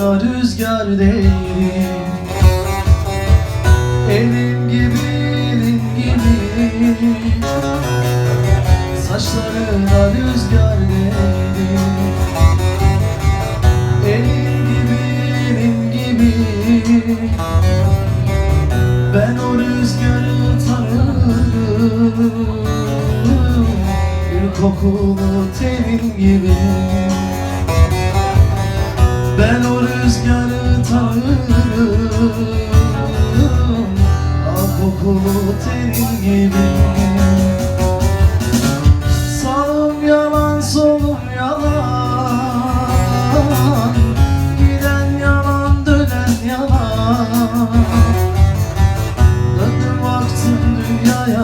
saçlarına rüzgar değdi. Elin gibi, elin gibi, saçlarına rüzgar değdi. Elin gibi, elin gibi, ben o rüzgarı tanırım. Bir kokulu tenin gibi, ben o rüzgarı tanırım. Ah kokulu tenin gibi. Sağım yalan, solum yalan, giden yalan, dönen yalan. Döndüm baktım dünyaya,